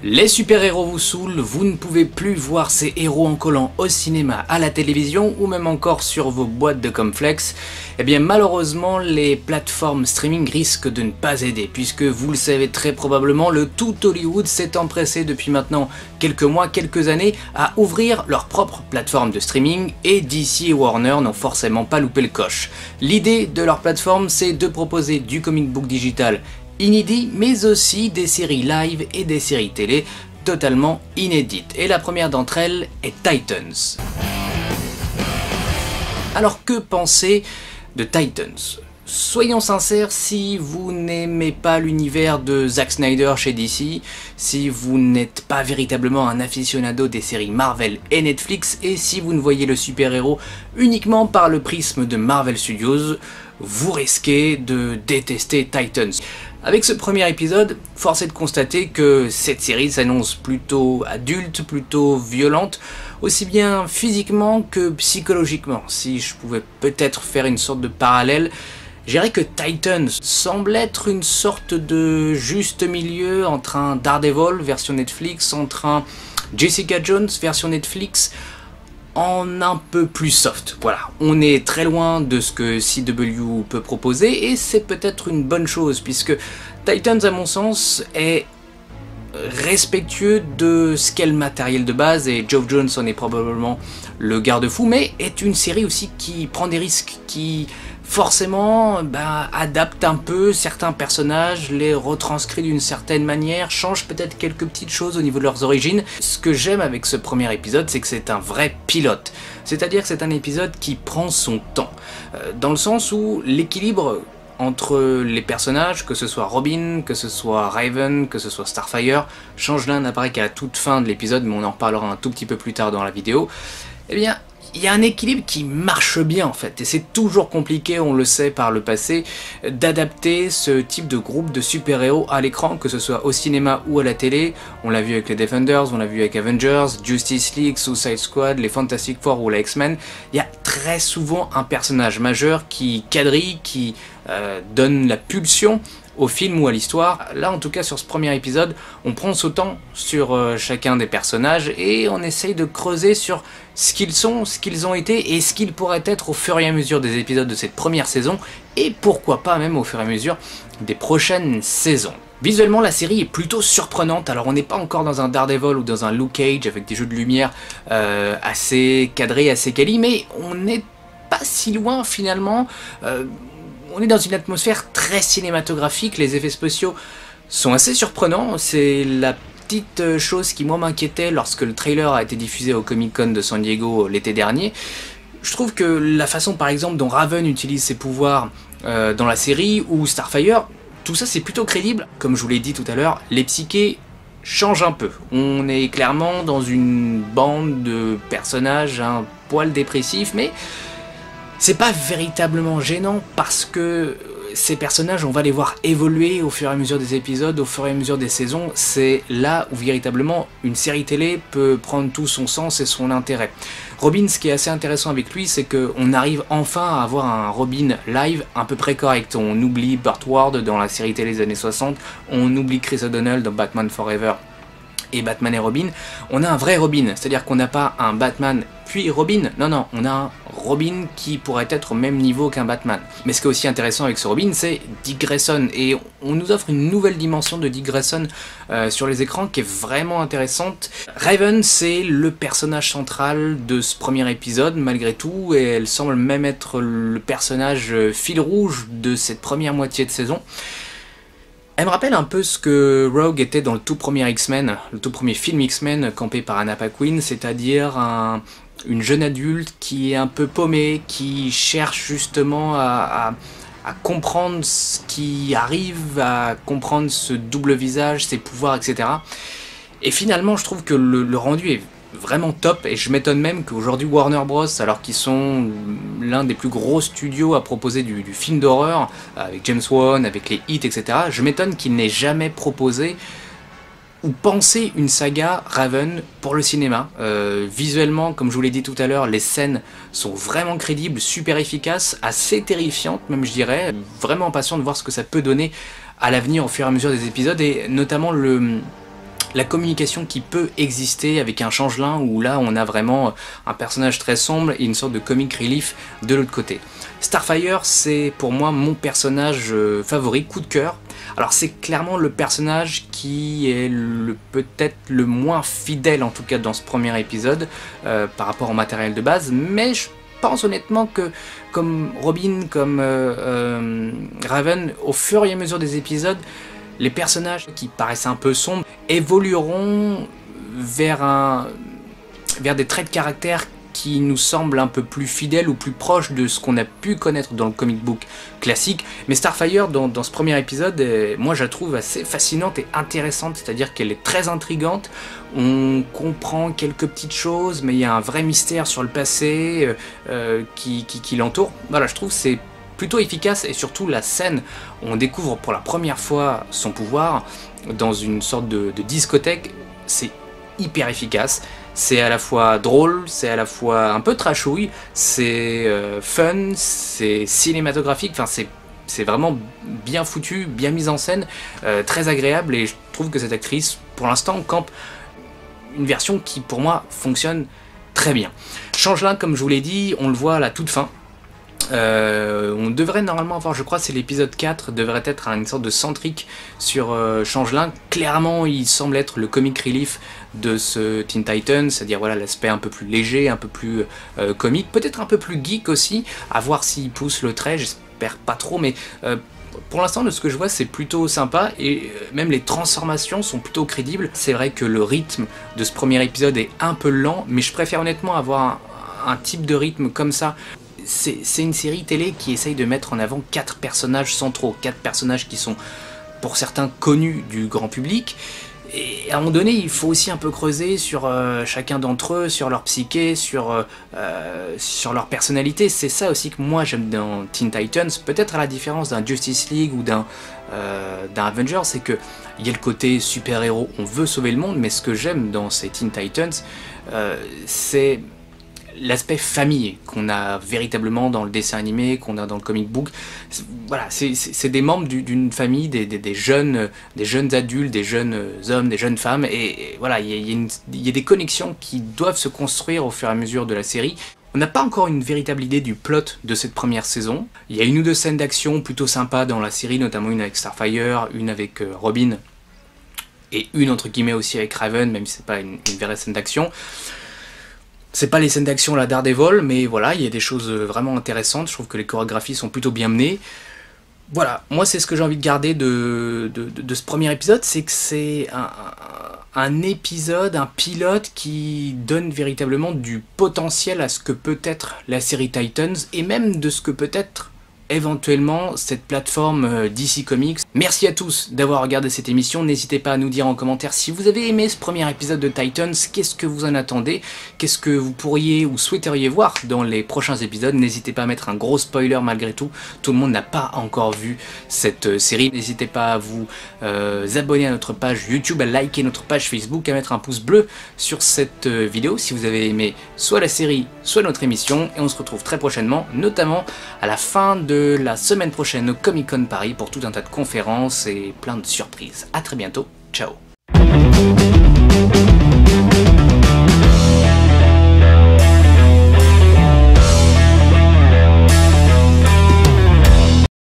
Les super-héros vous saoulent, vous ne pouvez plus voir ces héros en collant au cinéma, à la télévision ou même encore sur vos boîtes de Comflex. Eh bien malheureusement, les plateformes streaming risquent de ne pas aider, puisque vous le savez très probablement, le tout Hollywood s'est empressé depuis maintenant quelques mois, quelques années à ouvrir leur propre plateforme de streaming et DC et Warner n'ont forcément pas loupé le coche. L'idée de leur plateforme, c'est de proposer du comic book digital inédit, mais aussi des séries live et des séries télé totalement inédites. Et la première d'entre elles est Titans. Alors que penser de Titans ? Soyons sincères, si vous n'aimez pas l'univers de Zack Snyder chez DC, si vous n'êtes pas véritablement un aficionado des séries Marvel et Netflix, et si vous ne voyez le super-héros uniquement par le prisme de Marvel Studios, vous risquez de détester Titans. Avec ce premier épisode, force est de constater que cette série s'annonce plutôt adulte, plutôt violente, aussi bien physiquement que psychologiquement. Si je pouvais peut-être faire une sorte de parallèle, je dirais que Titans semble être une sorte de juste milieu entre un Daredevil version Netflix, entre un Jessica Jones version Netflix, en un peu plus soft. Voilà, on est très loin de ce que CW peut proposer et c'est peut-être une bonne chose puisque Titans, à mon sens, est respectueux de ce qu'est le matériel de base et Geoff Johns en est probablement le garde-fou, mais est une série aussi qui prend des risques, qui forcément adapte un peu certains personnages, les retranscrit d'une certaine manière, change peut-être quelques petites choses au niveau de leurs origines. Ce que j'aime avec ce premier épisode, c'est que c'est un vrai pilote, c'est-à-dire que c'est un épisode qui prend son temps, dans le sens où l'équilibre entre les personnages, que ce soit Robin, que ce soit Raven, que ce soit Starfire, change là, n'apparaît qu'à la toute fin de l'épisode, mais on en reparlera un tout petit peu plus tard dans la vidéo. Eh bien, il y a un équilibre qui marche bien en fait, et c'est toujours compliqué, on le sait par le passé, d'adapter ce type de groupe de super-héros à l'écran, que ce soit au cinéma ou à la télé. On l'a vu avec les Defenders, on l'a vu avec Avengers, Justice League, Suicide Squad, les Fantastic Four ou les X-Men. Il y a très souvent un personnage majeur qui quadrille, qui donne la pulsion au film ou à l'histoire. Là en tout cas sur ce premier épisode, on prend son temps sur chacun des personnages et on essaye de creuser sur ce qu'ils sont, ce qu'ils ont été et ce qu'ils pourraient être au fur et à mesure des épisodes de cette première saison et pourquoi pas même au fur et à mesure des prochaines saisons. Visuellement la série est plutôt surprenante, alors on n'est pas encore dans un Daredevil ou dans un Luke Cage avec des jeux de lumière assez cadrés, assez quali, mais on n'est pas si loin finalement. On est dans une atmosphère très cinématographique, les effets spéciaux sont assez surprenants, c'est la petite chose qui moi m'inquiétait lorsque le trailer a été diffusé au Comic Con de San Diego l'été dernier. Je trouve que la façon par exemple dont Raven utilise ses pouvoirs dans la série ou Starfire, tout ça c'est plutôt crédible. Comme je vous l'ai dit tout à l'heure, les psychés changent un peu. On est clairement dans une bande de personnages un poil dépressifs, mais c'est pas véritablement gênant parce que ces personnages, on va les voir évoluer au fur et à mesure des épisodes, au fur et à mesure des saisons. C'est là où véritablement une série télé peut prendre tout son sens et son intérêt. Robin, ce qui est assez intéressant avec lui, c'est qu'on arrive enfin à avoir un Robin live à peu près correct. On oublie Burt Ward dans la série télé des années 60, on oublie Chris O'Donnell dans Batman Forever et Batman et Robin. On a un vrai Robin, c'est-à-dire qu'on n'a pas un Batman puis Robin, non, on a un Robin qui pourrait être au même niveau qu'un Batman. Mais ce qui est aussi intéressant avec ce Robin, c'est Dick Grayson, et on nous offre une nouvelle dimension de Dick Grayson sur les écrans qui est vraiment intéressante. Raven, c'est le personnage central de ce premier épisode malgré tout, et elle semble même être le personnage fil rouge de cette première moitié de saison. Elle me rappelle un peu ce que Rogue était dans le tout premier X-Men, le tout premier film X-Men campé par Anna Paquin, c'est-à-dire une jeune adulte qui est un peu paumée, qui cherche justement à comprendre ce qui arrive, à comprendre ce double visage, ses pouvoirs, etc. Et finalement, je trouve que le rendu est vraiment top, et je m'étonne même qu'aujourd'hui Warner Bros, alors qu'ils sont l'un des plus gros studios à proposer du film d'horreur, avec James Wan, avec les hits, etc., je m'étonne qu'ils n'aient jamais proposé ou pensé une saga Raven pour le cinéma. Visuellement, comme je vous l'ai dit tout à l'heure, les scènes sont vraiment crédibles, super efficaces, assez terrifiantes même je dirais, vraiment impatient de voir ce que ça peut donner à l'avenir au fur et à mesure des épisodes, et notamment la communication qui peut exister avec un changelin, où là on a vraiment un personnage très sombre et une sorte de comic relief de l'autre côté. Starfire, c'est pour moi mon personnage favori, coup de cœur. Alors c'est clairement le personnage qui est peut-être le moins fidèle, en tout cas dans ce premier épisode, par rapport au matériel de base, mais je pense honnêtement que comme Robin, comme Raven, au fur et à mesure des épisodes, les personnages qui paraissent un peu sombres évolueront vers des traits de caractère qui nous semblent un peu plus fidèles ou plus proches de ce qu'on a pu connaître dans le comic book classique. Mais Starfire, dans ce premier épisode, moi je la trouve assez fascinante et intéressante, c'est-à-dire qu'elle est très intrigante, on comprend quelques petites choses, mais il y a un vrai mystère sur le passé qui l'entoure. Voilà, je trouve que c'est plutôt efficace, et surtout la scène où on découvre pour la première fois son pouvoir dans une sorte de discothèque, c'est hyper efficace. C'est à la fois drôle, c'est à la fois un peu trashouille, c'est fun, c'est cinématographique, enfin c'est vraiment bien foutu, bien mis en scène, très agréable, et je trouve que cette actrice, pour l'instant, campe une version qui pour moi fonctionne très bien. Changelin, comme je vous l'ai dit, on le voit à la toute fin. On devrait normalement avoir, je crois c'est l'épisode 4, devrait être une sorte de centrique sur Changelin. Clairement il semble être le comic relief de ce Teen Titans, c'est-à-dire voilà l'aspect un peu plus léger, un peu plus comique, peut-être un peu plus geek aussi, à voir s'il pousse le trait, j'espère pas trop, mais pour l'instant de ce que je vois c'est plutôt sympa, et même les transformations sont plutôt crédibles. C'est vrai que le rythme de ce premier épisode est un peu lent, mais je préfère honnêtement avoir un type de rythme comme ça. C'est une série télé qui essaye de mettre en avant 4 personnages centraux, 4 personnages qui sont pour certains connus du grand public, et à un moment donné il faut aussi un peu creuser sur chacun d'entre eux, sur leur psyché, sur leur personnalité. C'est ça aussi que moi j'aime dans Teen Titans, peut-être à la différence d'un Justice League ou d'un Avengers, c'est que il y a le côté super-héros, on veut sauver le monde, mais ce que j'aime dans ces Teen Titans, c'est l'aspect famille qu'on a véritablement dans le dessin animé, qu'on a dans le comic book. Voilà, c'est des membres d'une famille, des jeunes adultes, des jeunes hommes, des jeunes femmes, et voilà, il y a des connexions qui doivent se construire au fur et à mesure de la série. On n'a pas encore une véritable idée du plot de cette première saison. Il y a une ou deux scènes d'action plutôt sympas dans la série, notamment une avec Starfire, une avec Robin, et une entre guillemets aussi avec Raven, même si c'est pas une vraie scène d'action. C'est pas les scènes d'action la Daredevil, mais voilà, il y a des choses vraiment intéressantes. Je trouve que les chorégraphies sont plutôt bien menées. Voilà, moi c'est ce que j'ai envie de garder de ce premier épisode, c'est que c'est un épisode, un pilote qui donne véritablement du potentiel à ce que peut être la série Titans, et même de ce que peut être éventuellement cette plateforme DC Comics. Merci à tous d'avoir regardé cette émission, n'hésitez pas à nous dire en commentaire si vous avez aimé ce premier épisode de Titans, qu'est-ce que vous en attendez, qu'est-ce que vous pourriez ou souhaiteriez voir dans les prochains épisodes. N'hésitez pas à mettre un gros spoiler malgré tout le monde n'a pas encore vu cette série. N'hésitez pas à vous abonner à notre page YouTube, à liker notre page Facebook, à mettre un pouce bleu sur cette vidéo si vous avez aimé soit la série, soit notre émission, et on se retrouve très prochainement, notamment à la fin de la semaine prochaine au Comic Con Paris pour tout un tas de conférences et plein de surprises. A très bientôt, ciao.